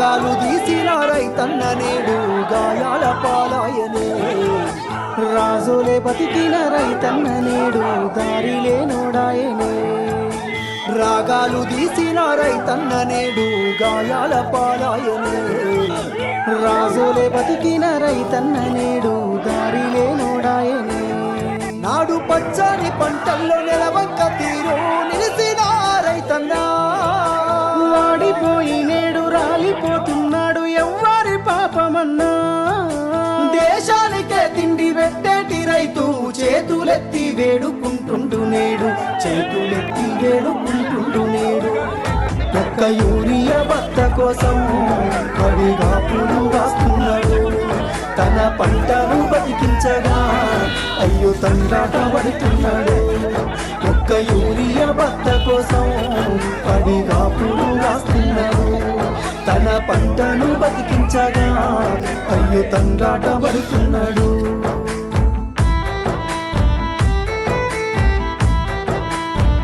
రాగాలు తీసిన రైతన్న నేడు గాయాల పాలాయనే రాజోలే బతికిన రైతన్న నేడు దారిలే నోడాయనే రాగాలు తీసిన రైతన్న నేడు గాయాల పాలాయనే రాజోలే బతికిన రైతన్న నేడు దారిలే నోడాయనే నాడు పచ్చని పంటల్లో నెలవంక తీరు నిలిసిన రైతన్న వాడిపోయి నేడు రాలిపోతున్నాడు ఎవ్వరి పాపమన్నా దేశానికే తిండి పెట్టేటి రైతు చేతులెత్తి వేడుకుంటుండు నేడు చేతులెత్తి వేడుకుంటుండు నేడు ఒక్క యూరియా బత్త కోసం పడిగాపులు వాస్తున్నాడు తన పంటను బతికించగా అయ్యో తండ్రాట పడుతున్నాడు ఒక్క యూరియా బత్త కోసం పడిగాపులు వాస్తున్నాడు తన పంటను బతికించగా అయ్యో తండ్రాట పడుతున్నాడు